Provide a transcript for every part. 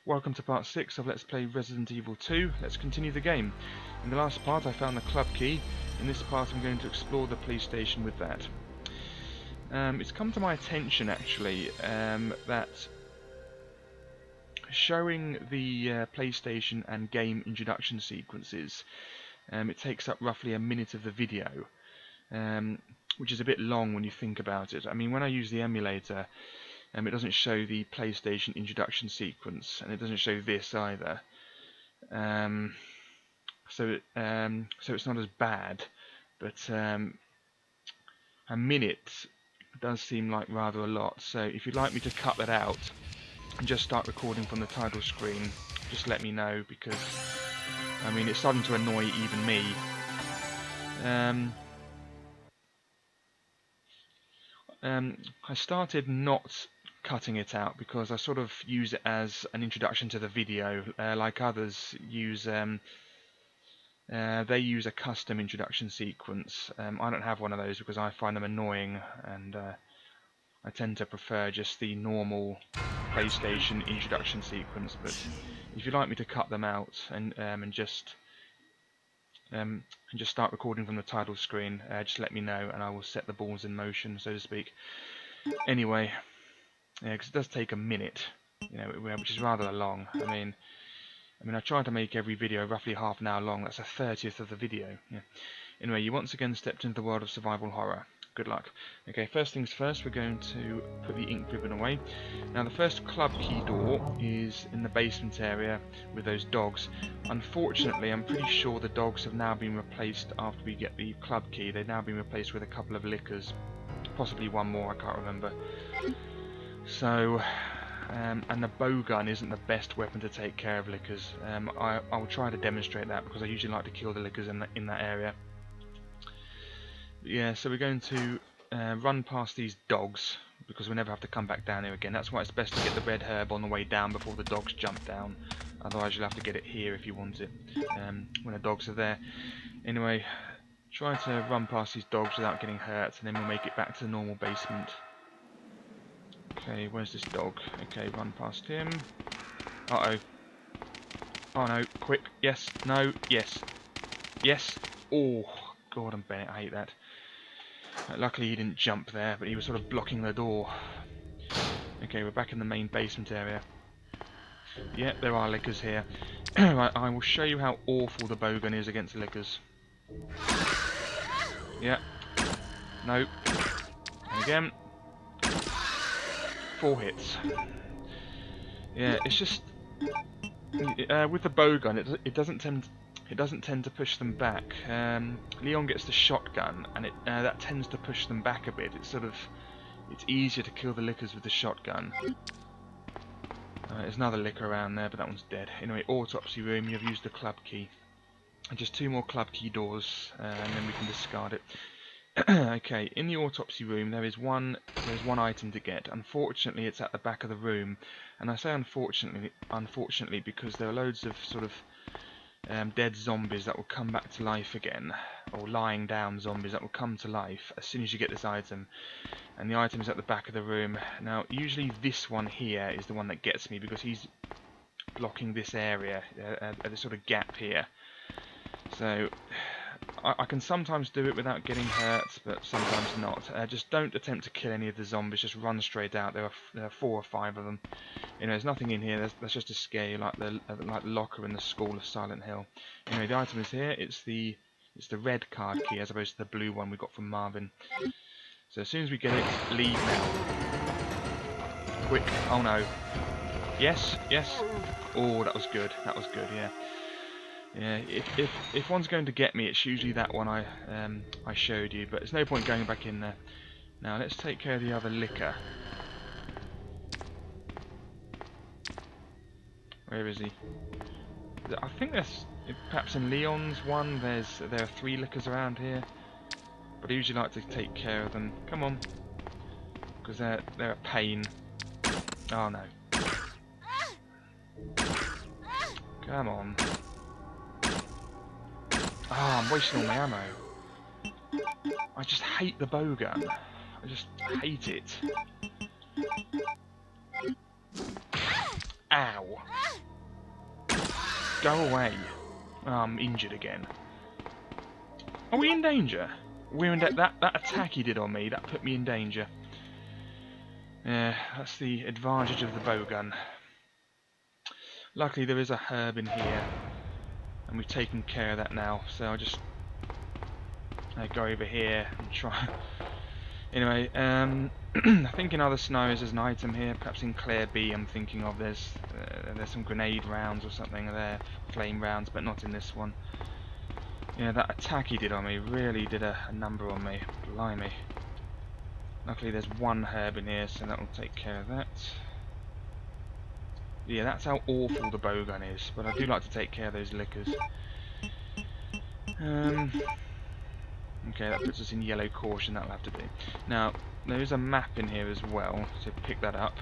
Welcome to part 6 of Let's Play Resident Evil 2. Let's continue the game. In the last part I found the club key. In this part I'm going to explore the PlayStation with that. It's come to my attention actually that showing the PlayStation and game introduction sequences, it takes up roughly a minute of the video, which is a bit long when you think about it. I mean, when I use the emulator, it doesn't show the PlayStation introduction sequence, and it doesn't show this either. So it's not as bad, but a minute does seem like rather a lot. So if you'd like me to cut that out and just start recording from the title screen, just let me know, because I mean it's starting to annoy even me. I started not cutting it out because I sort of use it as an introduction to the video, like others use. They use a custom introduction sequence. I don't have one of those because I find them annoying, and I tend to prefer just the normal PlayStation introduction sequence. But if you'd like me to cut them out and just start recording from the title screen, just let me know and I will set the balls in motion, so to speak. Anyway, yeah, because it does take a minute, you know, which is rather long. I mean, I try to make every video roughly half an hour long. That's a 30th of the video. Yeah. Anyway, you once again stepped into the world of survival horror. Good luck. Okay, first things first, we're going to put the ink ribbon away. Now, the first club key door is in the basement area with those dogs. Unfortunately, I'm pretty sure the dogs have now been replaced after we get the club key. They've now been replaced with a couple of lickers. Possibly one more, I can't remember. So, and the bow gun isn't the best weapon to take care of lickers. I'll try to demonstrate that because I usually like to kill the lickers in that area. Yeah, so we're going to run past these dogs because we never have to come back down here again. That's why it's best to get the red herb on the way down before the dogs jump down. Otherwise you'll have to get it here if you want it when the dogs are there. Anyway, try to run past these dogs without getting hurt, and then we'll make it back to the normal basement. Okay, where's this dog? Okay, run past him. Uh-oh. Oh no, quick. Yes, no, yes. Yes. Oh, Gordon Bennett, I hate that. Luckily he didn't jump there, but he was sort of blocking the door. Okay, we're back in the main basement area. Yeah, there are lickers here. Right, I will show you how awful the bowgun is against lickers. Yeah. No. And again. 4 hits. Yeah, it's just with the bowgun, it doesn't tend to push them back. Leon gets the shotgun, and that tends to push them back a bit. It's easier to kill the lickers with the shotgun. There's another licker around there, but that one's dead. Anyway, autopsy room. You've used the club key. And just 2 more club key doors, and then we can discard it. Okay, in the autopsy room there's one item to get. Unfortunately, it's at the back of the room, and I say unfortunately because there are loads of sort of dead zombies that will come back to life again, or lying down zombies that will come to life as soon as you get this item. And the item is at the back of the room. Now, usually this one here is the one that gets me because he's blocking this area, at this sort of gap here. So I can sometimes do it without getting hurt, but sometimes not. Just don't attempt to kill any of the zombies, just run straight out. There are 4 or 5 of them. You know, there's nothing in here, that's just to scare you, like the locker in the School of Silent Hill. Anyway, the item is here. It's the red card key as opposed to the blue one we got from Marvin. So as soon as we get it, leave now. Quick. Oh no. Yes, yes. Oh, that was good. That was good, yeah. Yeah, if one's going to get me, it's usually that one I showed you, but there's no point going back in there. Now let's take care of the other licker. Where is he? I think there's perhaps in Leon's one. There are 3 lickers around here, but I usually like to take care of them. Come on, because they're a pain. Oh no! Come on. Ah, I'm wasting all my ammo. I just hate the bowgun. I just hate it. Ow! Go away. Oh, I'm injured again. Are we in danger? We're in that attack he did on me, that put me in danger. Yeah, that's the advantage of the bowgun. Luckily there is a herb in here, and we've taken care of that now, so I'll just go over here and try. Anyway, I think in other scenarios there's an item here, perhaps in Claire B I'm thinking of, there's some grenade rounds or something there, flame rounds, but not in this one. Yeah, that attack he did on me really did a number on me, blimey. Luckily there's one herb in here, so that will take care of that. Yeah, that's how awful the bowgun is, but I do like to take care of those lickers. Okay, that puts us in yellow caution, that'll have to do. Now, there is a map in here as well, so pick that up.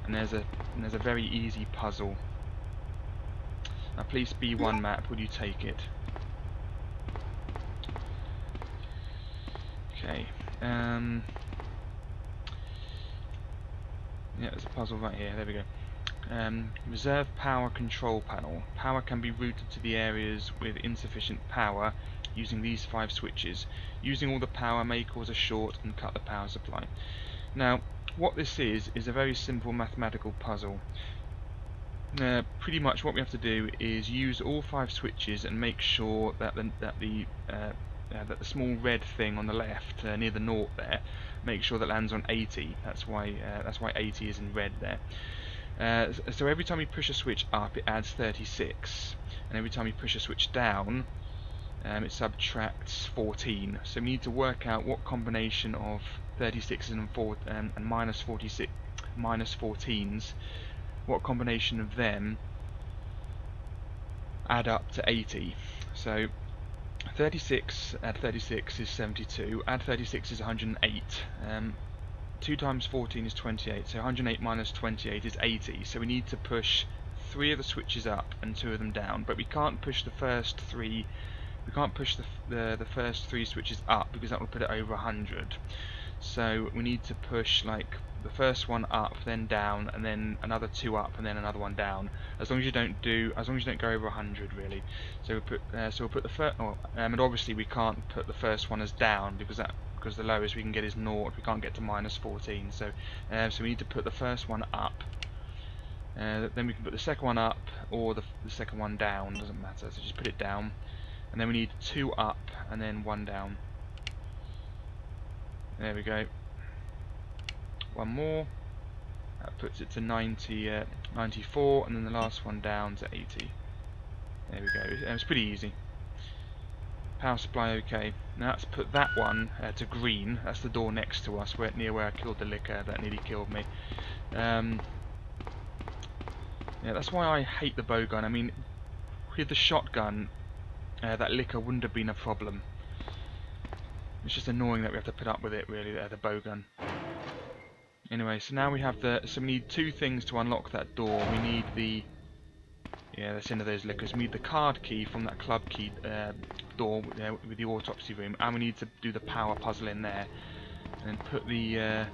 And there's a very easy puzzle. Now please B1 map, will you take it? Okay. Yeah, there's a puzzle right here, there we go. Reserve power control panel. Power can be routed to the areas with insufficient power using these 5 switches. Using all the power may cause a short and cut the power supply. Now, what this is a very simple mathematical puzzle. Pretty much what we have to do is use all 5 switches and make sure that the small red thing on the left near the naught there, make sure that lands on 80. That's why 80 is in red there. So every time you push a switch up, it adds 36, and every time you push a switch down, it subtracts 14. So we need to work out what combination of 36s and minus 46, minus 14s, what combination of them add up to 80. So 36 add 36 is 72, add 36 is 108. 2 times 14 is 28, so 108 minus 28 is 80. So we need to push 3 of the switches up and 2 of them down, but we can't push the first 3. We can't push the first 3 switches up because that will put it over 100. So we need to push like the first one up, then down, and then another 2 up, and then another one down. As long as you don't go over 100, really. So we'll put the first. And obviously we can't put the first one as down because the lowest we can get is 0. We can't get to minus 14. So we need to put the first one up. Then we can put the second one up or the second one down. Doesn't matter. So just put it down. And then we need 2 up and then 1 down. There we go. 1 more. That puts it to 94, and then the last one down to 80. There we go. It's pretty easy. Power supply okay. Now let's put that one to green. That's the door next to us, near where I killed the licker that nearly killed me. Yeah, that's why I hate the bowgun. I mean, with the shotgun, that licker wouldn't have been a problem. It's just annoying that we have to put up with it, really, the bowgun. Anyway, so now we have so we need 2 things to unlock that door. We need the, yeah, that's into those lickers. We need the card key from that club key door with the autopsy room, and we need to do the power puzzle in there, and then put the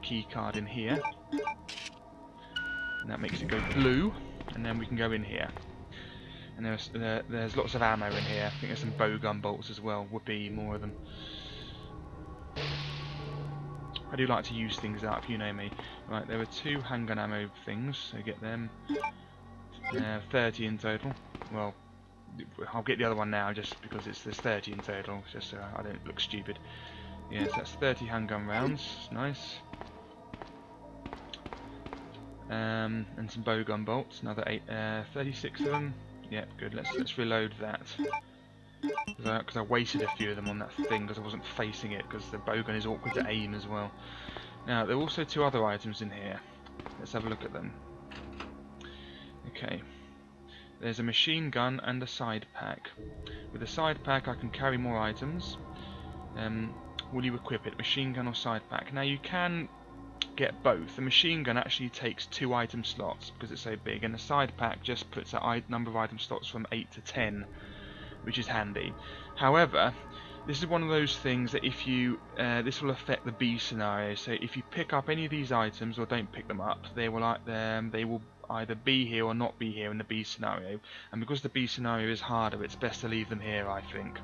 key card in here, and that makes it go blue, and then we can go in here. And there's lots of ammo in here. I think there's some bowgun bolts as well. Whoopee, more of them. I do like to use things up, you know me. Right, there were 2 handgun ammo things, so get them. 30 in total. Well, I'll get the other one now just because there's 30 in total, just so I don't look stupid. Yeah, so that's 30 handgun rounds. Nice. And some bowgun bolts. Another 36 of them. Yeah, good. Let's reload that. Because I wasted a few of them on that thing because I wasn't facing it, because the bowgun is awkward to aim as well. Now, there are also 2 other items in here. Let's have a look at them. Okay. There's a machine gun and a side pack. With the side pack I can carry more items. Will you equip it? Machine gun or side pack? Now you can get both. The machine gun actually takes 2 item slots because it's so big, and the side pack just puts a number of item slots from 8 to 10, which is handy. However, this is one of those things that if you this will affect the B scenario. So if you pick up any of these items or don't pick them up, they will either be here or not be here in the B scenario, and because the B scenario is harder, it's best to leave them here, I think.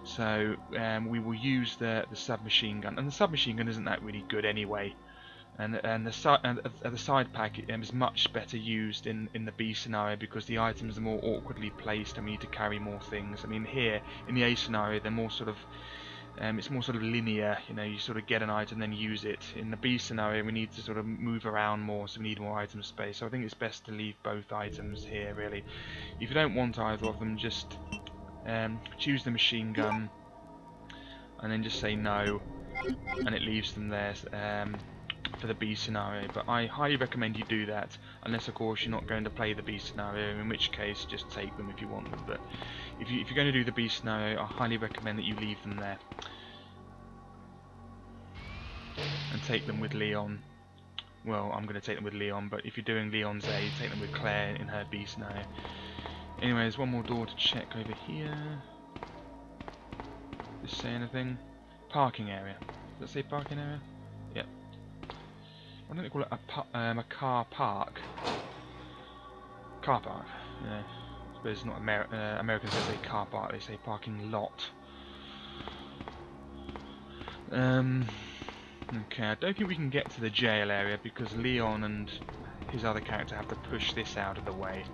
So we will use the submachine gun, and the submachine gun isn't that really good anyway. And the side pack is much better used in the B scenario because the items are more awkwardly placed and we need to carry more things. I mean, here in the A scenario they're more sort of it's more sort of linear. You know, you sort of get an item then use it. In the B scenario we need to sort of move around more, so we need more item space. So I think it's best to leave both items here really. If you don't want either of them, just choose the machine gun and then just say no, and it leaves them there for the B scenario. But I highly recommend you do that, unless of course you're not going to play the B scenario, in which case just take them if you want them. But if you're going to do the B scenario, I highly recommend that you leave them there and take them with Leon. Well, I'm going to take them with Leon, but if you're doing Leon's A, take them with Claire in her B scenario. Anyway, there's one more door to check over here. Does it say anything? Parking area. Does it say parking area? Yep. Why don't they call it a car park? Car park. Yeah. I suppose it's not Americans don't say car park, they say parking lot. Okay, I don't think we can get to the jail area because Leon and his other character have to push this out of the way.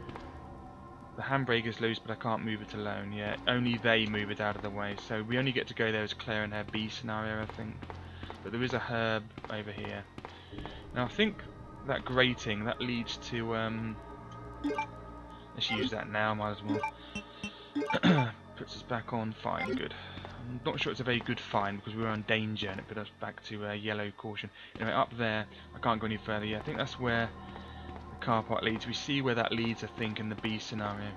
The handbrake is loose, but I can't move it alone. Yeah, only they move it out of the way. So we only get to go there as Claire in her B scenario, I think. But there is a herb over here. Now I think that grating, that leads to let's use that now, might as well. Puts us back on fine, good. I'm not sure it's a very good find because we were on danger and it put us back to yellow caution. Anyway, up there, I can't go any further yet. I think that's where the car park leads. We see where that leads, I think, in the B scenario.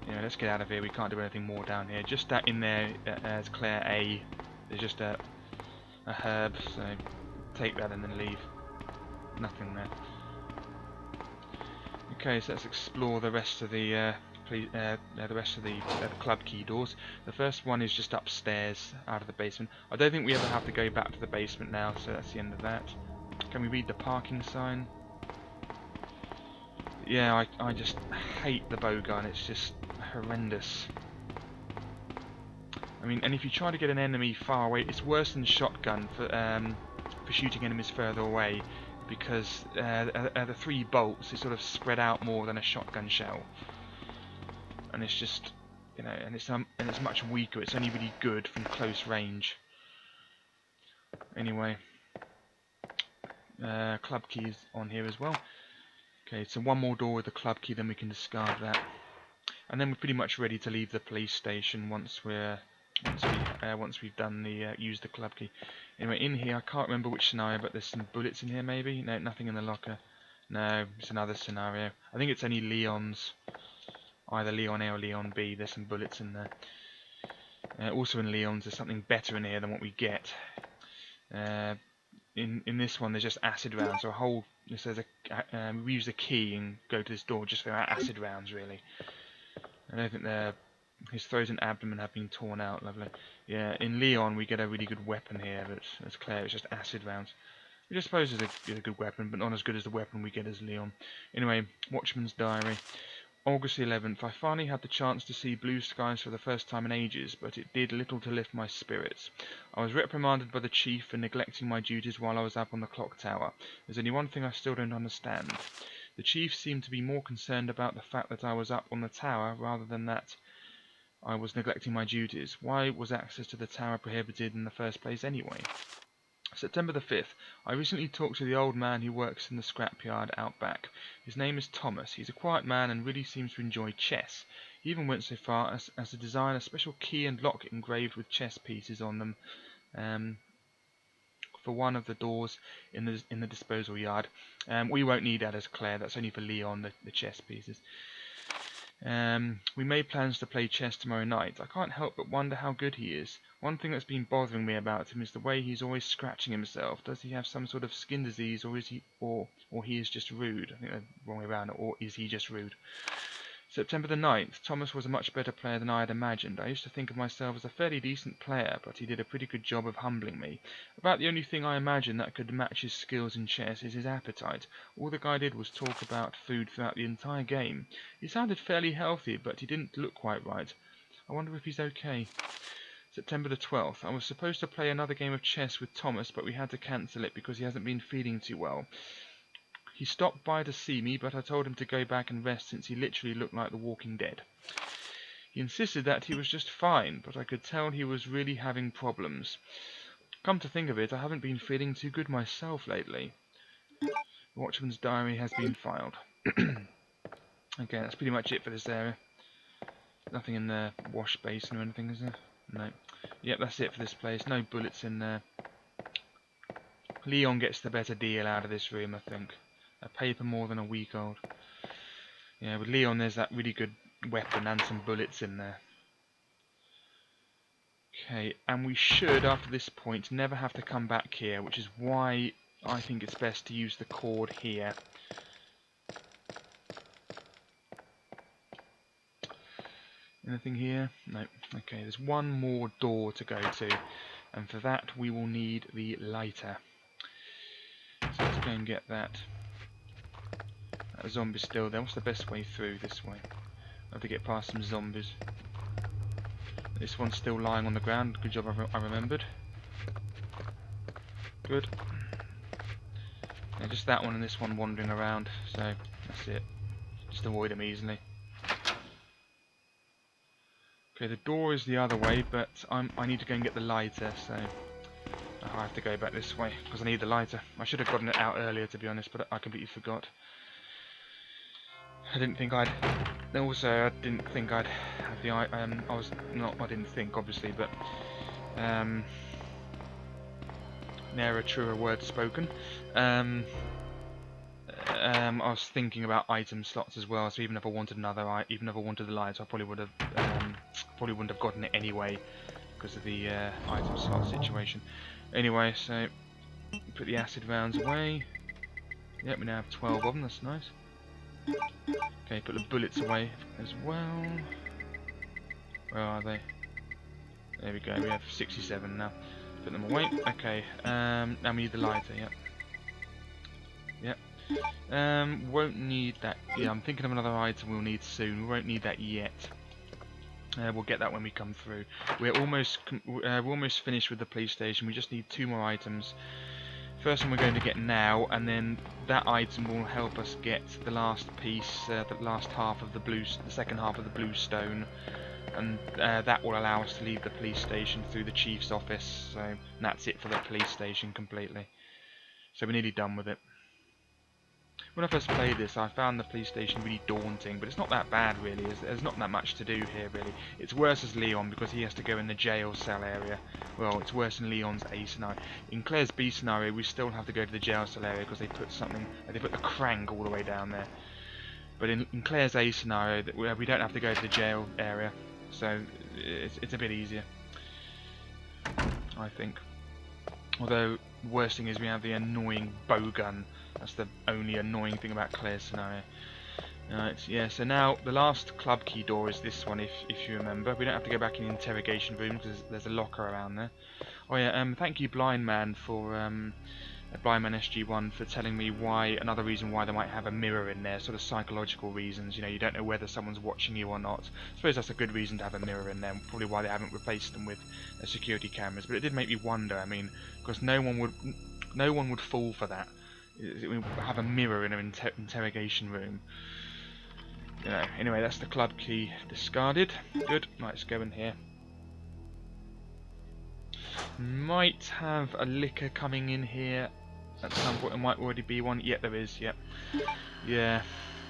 Anyway, let's get out of here. We can't do anything more down here. Just that in there as Claire A. There's just a herb, so take that and then leave. Nothing there. Okay, so let's explore the rest of the club key doors. The first one is just upstairs, out of the basement. I don't think we ever have to go back to the basement now, so that's the end of that. Can we read the parking sign? Yeah, I just hate the bow gun. It's just horrendous. I mean, and if you try to get an enemy far away, it's worse than shotgun for shooting enemies further away, because the 3 bolts is sort of spread out more than a shotgun shell, and it's just, you know, and it's much weaker. It's only really good from close range. Anyway, club keys on here as well. Okay, so one more door with the club key, then we can discard that, and then we're pretty much ready to leave the police station once we've done the used the club key. Anyway, in here I can't remember which scenario, but there's some bullets in here maybe. No, nothing in the locker. No, it's another scenario. I think it's only Leon's, either Leon A or Leon B. There's some bullets in there. Also in Leon's there's something better in here than what we get. In this one there's just acid rounds. So a whole, it says we use the key and go to this door just for our acid rounds really. I don't think his throat and abdomen have been torn out. Lovely. Yeah, in Leon we get a really good weapon here, but as Claire it's just acid rounds. Which I suppose is a good weapon, but not as good as the weapon we get as Leon. Anyway, Watchman's Diary. August 11th. I finally had the chance to see blue skies for the first time in ages, but it did little to lift my spirits. I was reprimanded by the chief for neglecting my duties while I was up on the clock tower. There's only one thing I still don't understand. The chief seemed to be more concerned about the fact that I was up on the tower rather than that I was neglecting my duties. Why was access to the tower prohibited in the first place anyway? September the 5th. I recently talked to the old man who works in the scrapyard out back. His name is Thomas. He's a quiet man and really seems to enjoy chess. He even went so far as to design a special key and lock engraved with chess pieces on them for one of the doors in the disposal yard. We won't need that as Claire. That's only for Leon, the chess pieces. We made plans to play chess tomorrow night. I can't help but wonder how good he is. One thing that's been bothering me about him is the way he's always scratching himself. Does he have some sort of skin disease, or is he, or he is just rude? I think that's the wrong way around. Or is he just rude? September the 9th. Thomas was a much better player than I had imagined. I used to think of myself as a fairly decent player, but he did a pretty good job of humbling me. About the only thing I imagine that could match his skills in chess is his appetite. All the guy did was talk about food throughout the entire game. He sounded fairly healthy, but he didn't look quite right. I wonder if he's okay. September the 12th. I was supposed to play another game of chess with Thomas, but we had to cancel it because he hasn't been feeling too well. He stopped by to see me, but I told him to go back and rest since he literally looked like the Walking Dead. He insisted that he was just fine, but I could tell he was really having problems. Come to think of it, I haven't been feeling too good myself lately. The Watchman's diary has been filed. Okay, that's pretty much it for this area. Nothing in the wash basin or anything, is there? No. Yep, that's it for this place. No bullets in there. Leon gets the better deal out of this room, I think. A paper more than a week old. Yeah, with Leon there's that really good weapon and some bullets in there. Okay, and we should, after this point, never have to come back here, which is why I think it's best to use the cord here. Anything here? No. Okay, there's one more door to go to, and for that we will need the lighter. So let's go and get that. That zombie's still there. What's the best way through? This way. I have to get past some zombies. This one's still lying on the ground. Good job, I remembered. Good. Yeah, just that one and this one wandering around. So that's it. Just avoid them easily. Okay, the door is the other way, but I need to go and get the lighter, so I have to go back this way because I need the lighter. I should have gotten it out earlier, to be honest, but I completely forgot. I didn't think I'd. Also, I didn't think I'd have the. I didn't think, obviously, but ne'er truer word spoken. I was thinking about item slots as well. So even if I wanted even if I wanted the light, I probably would have. Probably wouldn't have gotten it anyway because of the item slot situation. Anyway, so put the acid rounds away. Yep, we now have 12 of them. That's nice. Okay, put the bullets away as well. Where are they? There we go. We have 67 now. Put them away. Okay. Now we need the lighter. Yep. Yep. Won't need that. Yeah, I'm thinking of another item we'll need soon. We won't need that yet. We'll get that when we come through. We're almost finished with the PlayStation. We just need 2 more items. First one we're going to get now, and then that item will help us get the last piece, the second half of the blue stone, and that will allow us to leave the police station through the chief's office. So that's it for the police station completely. So we're nearly done with it. When I first played this, I found the police station really daunting, but it's not that bad really. There's not that much to do here really. It's worse as Leon because he has to go in the jail cell area. Well, it's worse in Leon's A scenario. In Claire's B scenario, we still have to go to the jail cell area because they put the crank all the way down there. But in Claire's A scenario, we don't have to go to the jail area, so it's a bit easier, I think. Although the worst thing is we have the annoying bow gun. That's the only annoying thing about Claire's scenario. Yeah, so now the last club key door is this one, if you remember. We don't have to go back in the interrogation room because there's a locker around there. Oh yeah, thank you Blind Man for Blind Man SG1 for telling me another reason why they might have a mirror in there, sort of psychological reasons. You know, you don't know whether someone's watching you or not. I suppose that's a good reason to have a mirror in there. Probably why they haven't replaced them with security cameras. But it did make me wonder. I mean, because no one would fall for that. We have a mirror in an interrogation room. You know. Anyway, that's the club key discarded. Good. Let's go in here. Might have a liquor coming in here at some point. There might already be one. Yep, there is. Yep. Yeah.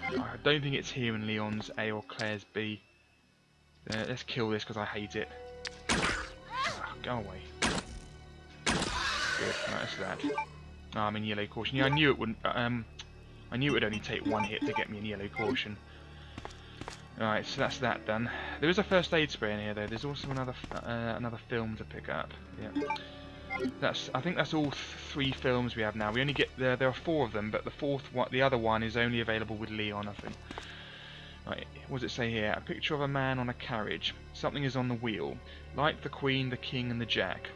I don't think it's here in Leon's A or Claire's B. Let's kill this because I hate it. Go away. Good. Right, that's that. Oh, I'm in yellow caution. Yeah, I knew it wouldn't. I knew it would only take 1 hit to get me in yellow caution. Alright, so that's that done. There is a first aid spray in here though. There's also another film to pick up. Yeah. I think that's all 3 films we have now. We only get there are 4 of them, but the other one is only available with Leon, I think. Right, what does it say here? A picture of a man on a carriage. Something is on the wheel. Light the Queen, the King, and the Jack.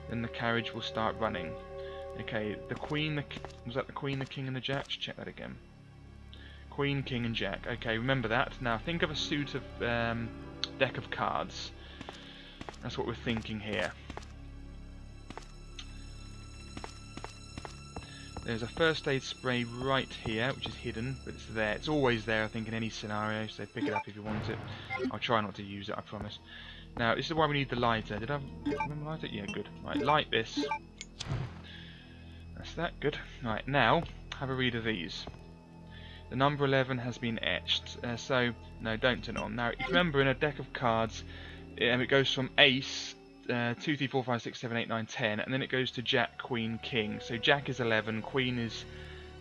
Then the carriage will start running. Okay, the Queen, was that the Queen, the King, and the Jack? Let's check that again. Queen, King, and Jack. Okay, remember that. Now think of a suit of deck of cards. That's what we're thinking here. There's a first aid spray right here, which is hidden, but it's there. It's always there, I think, in any scenario, so pick it up if you want it. I'll try not to use it, I promise. Now, this is why we need the lighter. Did I remember light it? Yeah, good. Right, light this. That's that, good. Right, now, have a read of these. The number 11 has been etched, so, no, don't turn it on. Now, if you remember, in a deck of cards, it goes from ace, 2, 3, 4, 5, 6, 7, 8, 9, 10, and then it goes to Jack, Queen, King. So Jack is 11, Queen is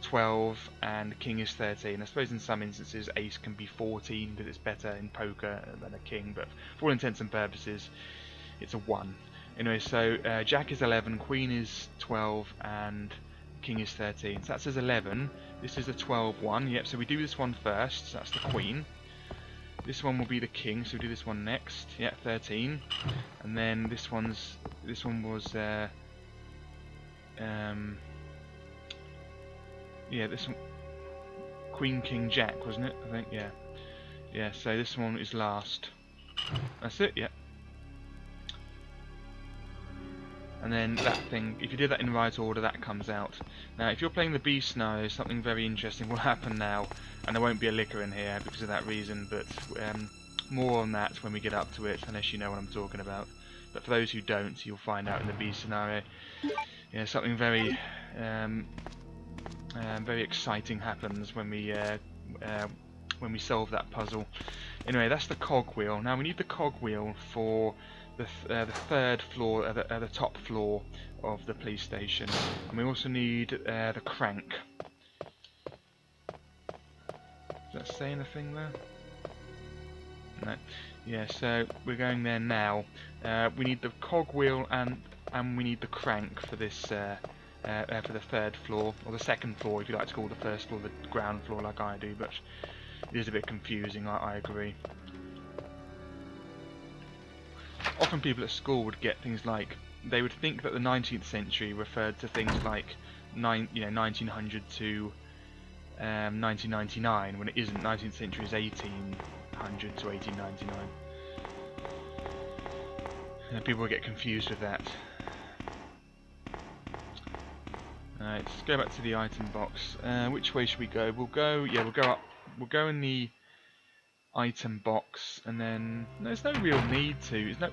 12, and King is 13. I suppose in some instances Ace can be 14 because it's better in poker than a King, but for all intents and purposes it's a 1. Anyway, so Jack is 11, Queen is 12, and King is 13. So that says 11. This is a 12 one. Yep, so we do this one first, so that's the Queen. This one will be the King, so we'll do this one next. Yeah, 13. And then this one was yeah, this one, Queen, King, Jack, wasn't it? I think, yeah. Yeah, so this one is last. That's it, yeah. And then that thing, if you did that in the right order, that comes out. Now, if you're playing the B scenario, something very interesting will happen now, and there won't be a licker in here because of that reason, but more on that when we get up to it, unless you know what I'm talking about. But for those who don't, you'll find out in the B scenario. You know, something very, very exciting happens when we solve that puzzle. Anyway, that's the cogwheel. Now we need the cogwheel for the third floor, the top floor of the PlayStation, and we also need the crank. Does that say anything there? No. Yeah, so we're going there now. We need the cogwheel and we need the crank for this for the third floor, or the second floor if you like to call the first floor the ground floor like I do, but it is a bit confusing, I agree. Often people at school would get things like, they would think that the 19th century referred to things like 1900 to 1999, when it isn't. 19th century is 1800 to 1899. And people will get confused with that. Alright, let's go back to the item box. Which way should we go? We'll go up. We'll go in the item box, and then there's no real need to. It's no,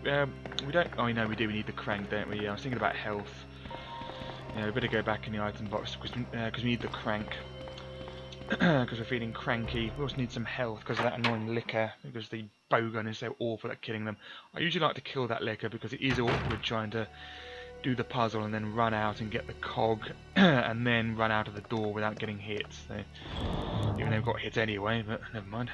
we don't. Oh no, we do. We need the crank, don't we? Yeah, I was thinking about health. Yeah, we better go back in the item box because we need the crank. Because we're feeling cranky. We also need some health because of that annoying licker. Because the bowgun is so awful at killing them. I usually like to kill that licker because it is awkward trying to do the puzzle and then run out and get the cog and then run out of the door without getting hit. So even though we got hit anyway, but never mind.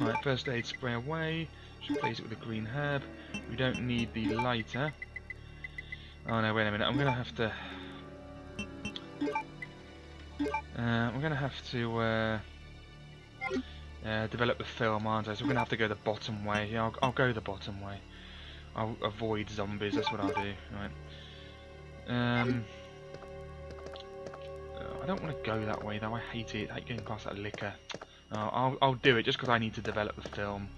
Right, first aid spray away. Should replace it with a green herb. We don't need the lighter. Oh no, wait a minute. I'm gonna have to develop the film, aren't I? So we're gonna have to go the bottom way. Yeah, I'll go the bottom way. I'll avoid zombies. That's what I'll do. Right. I don't want to go that way though. I hate it. I hate going past that licker. I'll do it just because I need to develop the film.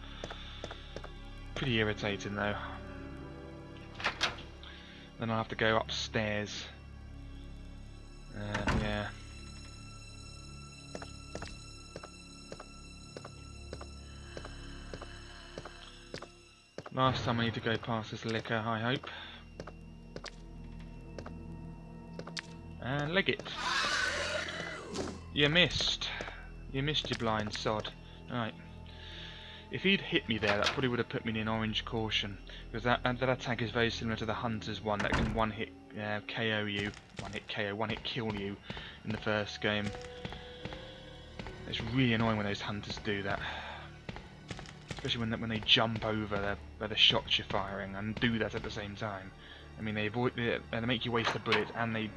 Pretty irritating though. Then I'll have to go upstairs. Yeah. Last time I need to go past this licker, I hope. And leg it. You missed. You missed, you blind sod. Right. If he'd hit me there, that probably would have put me in orange caution. Because that attack is very similar to the Hunter's one that can one hit KO you. One hit kill you in the first game. It's really annoying when those Hunters do that. Especially when they jump over the shots you're firing and do that at the same time. I mean, they make you waste a bullet and they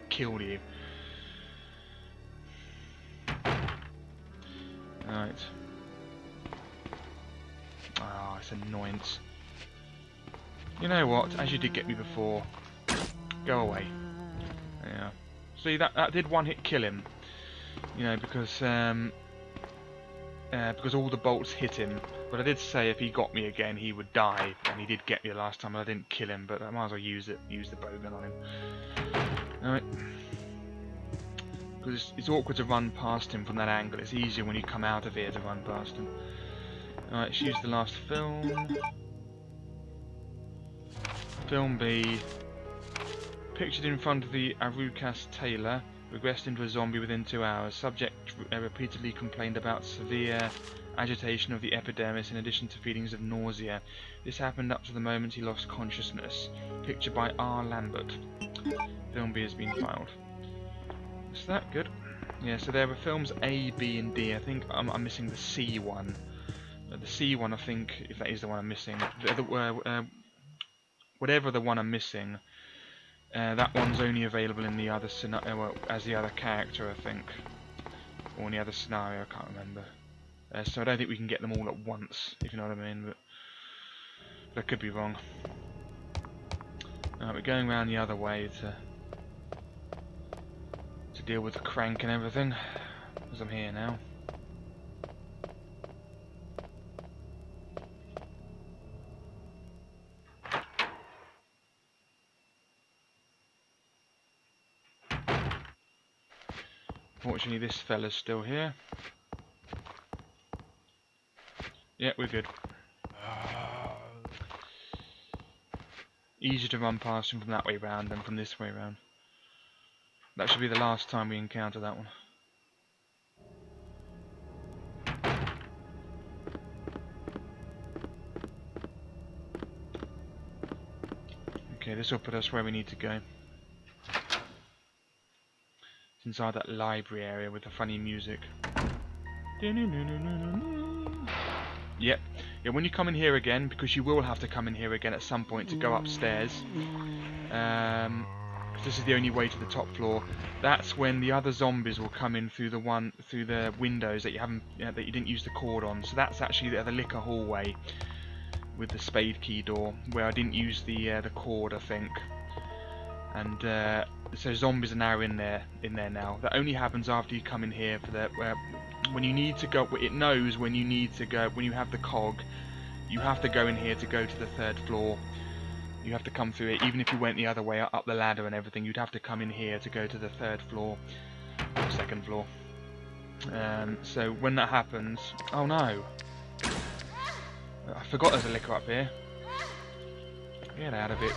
kill you. Right. Ah, it's annoyance. You know what? As you did get me before, go away. Yeah. See, that did one hit kill him. You know, because all the bolts hit him. But I did say if he got me again, he would die, and he did get me the last time. And I didn't kill him, but I might as well use the bowgun on him. All right. Because it's awkward to run past him from that angle. It's easier when you come out of here to run past him. All right, let's use the last film. Film B. Pictured in front of the Arukas Taylor, regressed into a zombie within 2 hours. Subject repeatedly complained about severe agitation of the epidermis in addition to feelings of nausea. This happened up to the moment he lost consciousness. Picture by R. Lambert. Film B has been filed. Is that good? Yeah, so there were films A, B and D. I think I'm missing the C one. The C one, I think, if that is the one I'm missing. Whatever the one I'm missing, that one's only available in the other scenario, well, as the other character, I think. Or in the other scenario, I can't remember. So I don't think we can get them all at once, if you know what I mean, but I could be wrong. We're going around the other way to deal with the crank and everything, because I'm here now. Fortunately, this fella's still here. Yeah, we're good. Easier to run past him from that way round than from this way round. That should be the last time we encounter that one. Okay, this will put us where we need to go. It's inside that library area with the funny music. Yep. Yeah, when you come in here again, because you will have to come in here again at some point to go upstairs, because this is the only way to the top floor. That's when the other zombies will come in through the windows that you didn't use the cord on. So that's actually the liquor hallway with the spade key door, where I didn't use the cord, I think. And so zombies are now in there now. That only happens after you come in here for the when you need to go. It knows when you need to go. When you have the cog, you have to go in here to go to the 3rd floor. You have to come through it. Even if you went the other way up the ladder and everything, you'd have to come in here to go to the 3rd floor, or 2nd floor. So when that happens, oh no! I forgot there's a liquor up here. Get out of it.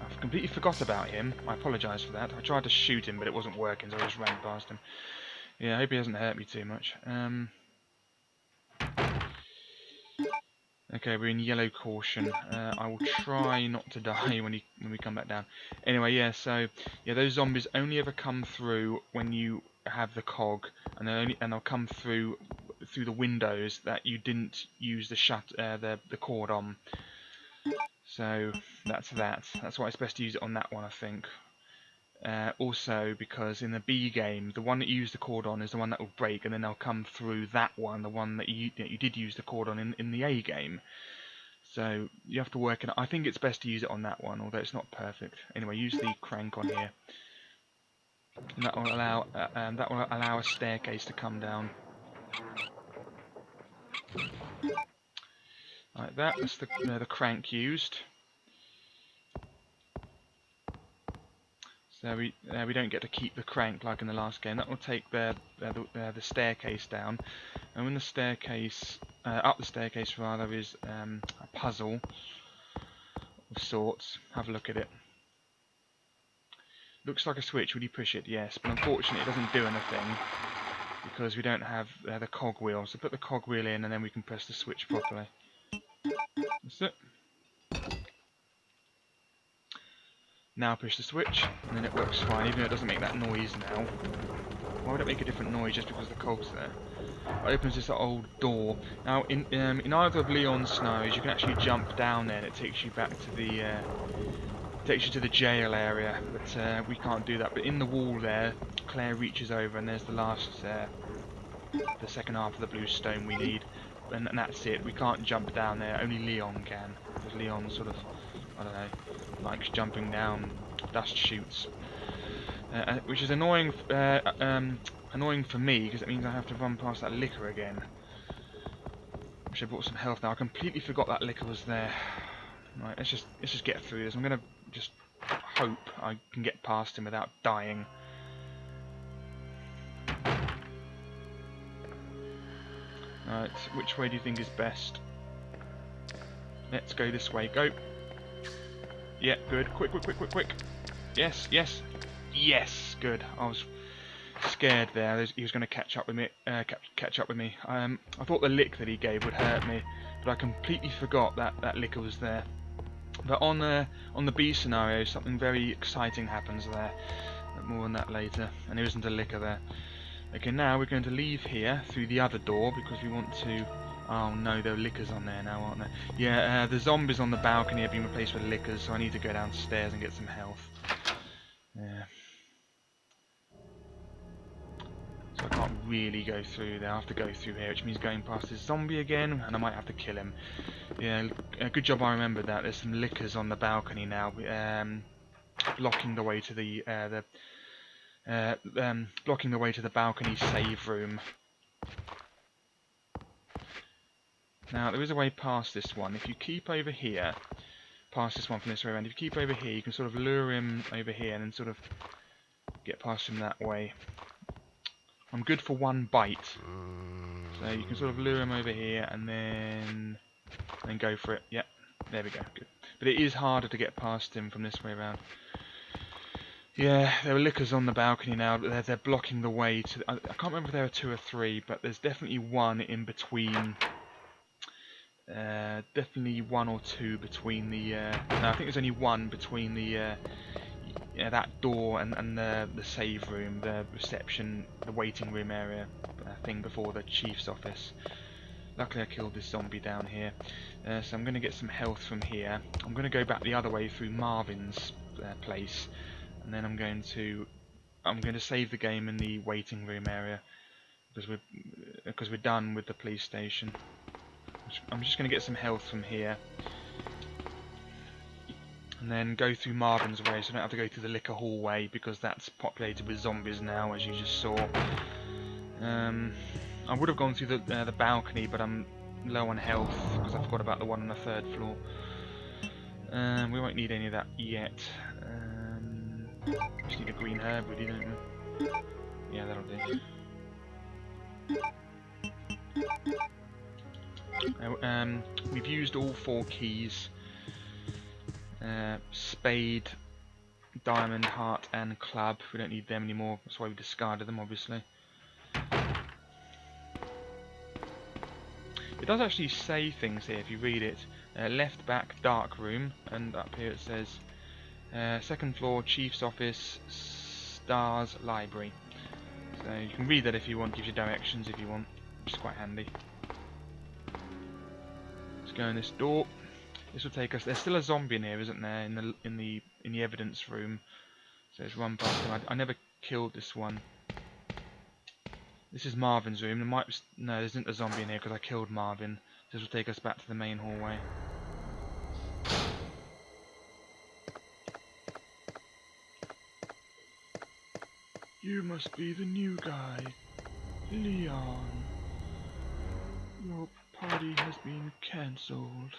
I've completely forgot about him. I apologise for that. I tried to shoot him, but it wasn't working, so I just ran past him. Yeah, I hope he doesn't hurt me too much. Okay, we're in yellow caution. I will try not to die when we come back down. Anyway, yeah. So yeah, those zombies only ever come through when you have the cog, and they'll come through the windows that you didn't use the cord on. So that's that. That's why it's best to use it on that one, I think. Also, because in the B game, the one that you use the cord on is the one that will break, and then they'll come through that one, the one that you did use the cord on in the A game. So you have to work it. I think it's best to use it on that one, although it's not perfect. Anyway, use the crank on here, and that will allow a staircase to come down. Like that. That's the crank used. So we don't get to keep the crank like in the last game. That will take the staircase down, and when the staircase up the staircase rather is a puzzle of sorts. Have a look at it. Looks like a switch. Will you push it? Yes, but unfortunately it doesn't do anything because we don't have the cog wheel. So put the cog wheel in, and then we can press the switch properly. That's it. Now push the switch, and then it works fine, even though it doesn't make that noise now. Why would it make a different noise just because the cog's there? It opens this old door. Now, in either of Leon's scenarios, you can actually jump down there, and it takes you back to the jail area. But we can't do that. But in the wall there, Claire reaches over and there's the last, the second half of the blue stone we need, and that's it. We can't jump down there. Only Leon can, because Leon sort of, I don't know, likes jumping down dust chutes, which is annoying. Annoying for me because it means I have to run past that liquor again. Wish I brought some health now. I completely forgot that liquor was there. Right, let's just get through this. I'm gonna just hope I can get past him without dying. Right, which way do you think is best? Let's go this way. Go. Yeah, good. Quick, quick, quick, quick, quick. Yes, yes, yes. Good. I was scared there. He was going to catch up with me. Catch up with me. I thought the lick that he gave would hurt me, but I completely forgot that liquor was there. But on the B scenario, something very exciting happens there. More on that later. And there isn't a liquor there. Okay, now we're going to leave here through the other door because we want to. Oh no, there are liquors on there now, aren't there? Yeah, the zombies on the balcony have been replaced with liquors, so I need to go downstairs and get some health. Yeah. So I can't really go through there. I have to go through here, which means going past this zombie again, and I might have to kill him. Yeah, good job I remembered that. There's some liquors on the balcony now, blocking the way to the blocking the way to the balcony save room. Now there is a way past this one. If you keep over here, past this one from this way around. If you keep over here, you can sort of lure him over here and then sort of get past him that way. I'm good for one bite, so you can sort of lure him over here and then go for it. Yep, there we go. Good. But it is harder to get past him from this way around. Yeah, there are liquors on the balcony now. They're blocking the way to. I can't remember if there are 2 or 3, but there's definitely one in between. Definitely 1 or 2 between the. No, I think there's only one between the. That door and the save room, the reception, the waiting room area thing before the chief's office. Luckily I killed this zombie down here, so I'm going to get some health from here. I'm going to go back the other way through Marvin's place, and then I'm going to save the game in the waiting room area because we're done with the police station. I'm just going to get some health from here. And then go through Marvin's way, so I don't have to go through the liquor hallway because that's populated with zombies now, as you just saw. I would have gone through the balcony, but I'm low on health because I forgot about the one on the 3rd floor. We won't need any of that yet. Just need a green herb, really, don't we? Yeah, that'll do. We've used all 4 keys. Spade, diamond, heart and club. We don't need them anymore, that's why we discarded them, obviously. It does actually say things here if you read it. Left back, dark room, and up here it says 2nd floor, chief's office, stars, library. So you can read that if you want, gives you directions if you want, which is quite handy. Let's go in this door. This will take us. There's still a zombie in here, isn't there? In the evidence room. So let's run past him. I never killed this one. This is Marvin's room. No, there isn't a zombie in here because I killed Marvin. This will take us back to the main hallway. You must be the new guy, Leon. Your party has been cancelled.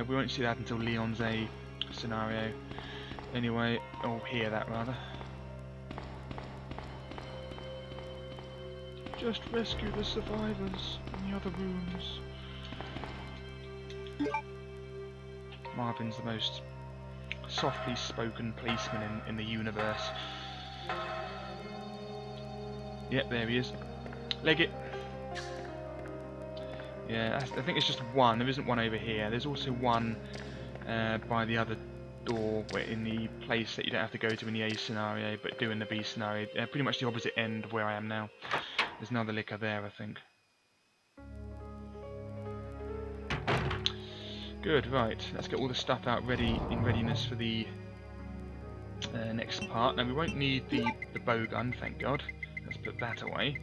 We won't see that until Leon's A scenario. Anyway, or hear that rather. Just rescue the survivors in the other rooms. Marvin's the most softly spoken policeman in the universe. Yep, there he is. Leg it. Yeah, I think it's just one. There isn't one over here. There's also one by the other door, in the place that you don't have to go to in the A scenario, but do in the B scenario. Pretty much the opposite end of where I am now. There's another liquor there, I think. Good, right. Let's get all the stuff out in readiness for the next part. Now we won't need the bow gun, thank God. Let's put that away.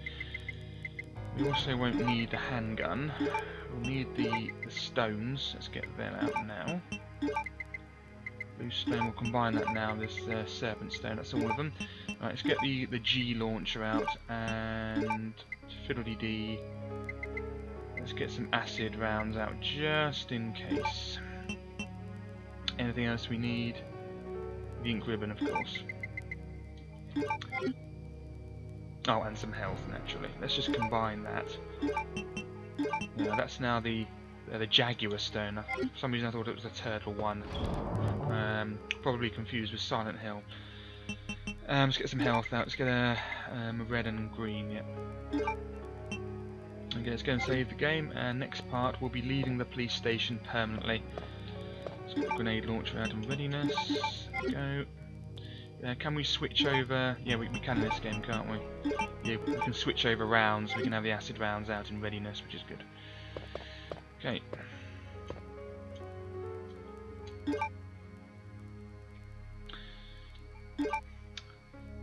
We also won't need the handgun. We'll need the stones. Let's get them out now. Blue stone, we'll combine that now. This serpent stone, that's all of them. Right, let's get the G launcher out and fiddle-dee-dee. Let's get some acid rounds out just in case. Anything else we need? The ink ribbon, of course. Oh, and some health, naturally. Let's just combine that. Yeah, that's now the Jaguar stone. For some reason I thought it was the turtle one. Probably confused with Silent Hill. Let's get some health out. Let's get a red and green, yeah. Okay, let's go and save the game, and next part we'll be leaving the police station permanently. Let's get the grenade launcher out in readiness. There we go. Can we switch over? Yeah, we can in this game, can't we? Yeah, we can switch over rounds. We can have the acid rounds out in readiness, which is good. Okay.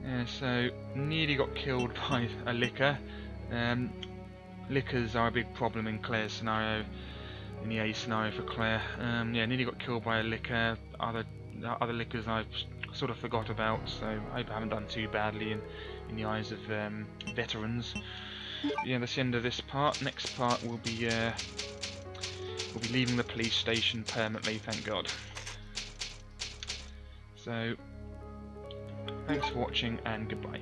Yeah, so nearly got killed by a licker. Lickers are a big problem in Claire's scenario, in the A scenario for Claire. Yeah, nearly got killed by a licker. Other lickers I sort of forgot about, so I hope I haven't done too badly in the eyes of veterans. But yeah, that's the end of this part. Next part we'll be leaving the police station permanently, thank God. So, thanks for watching and goodbye.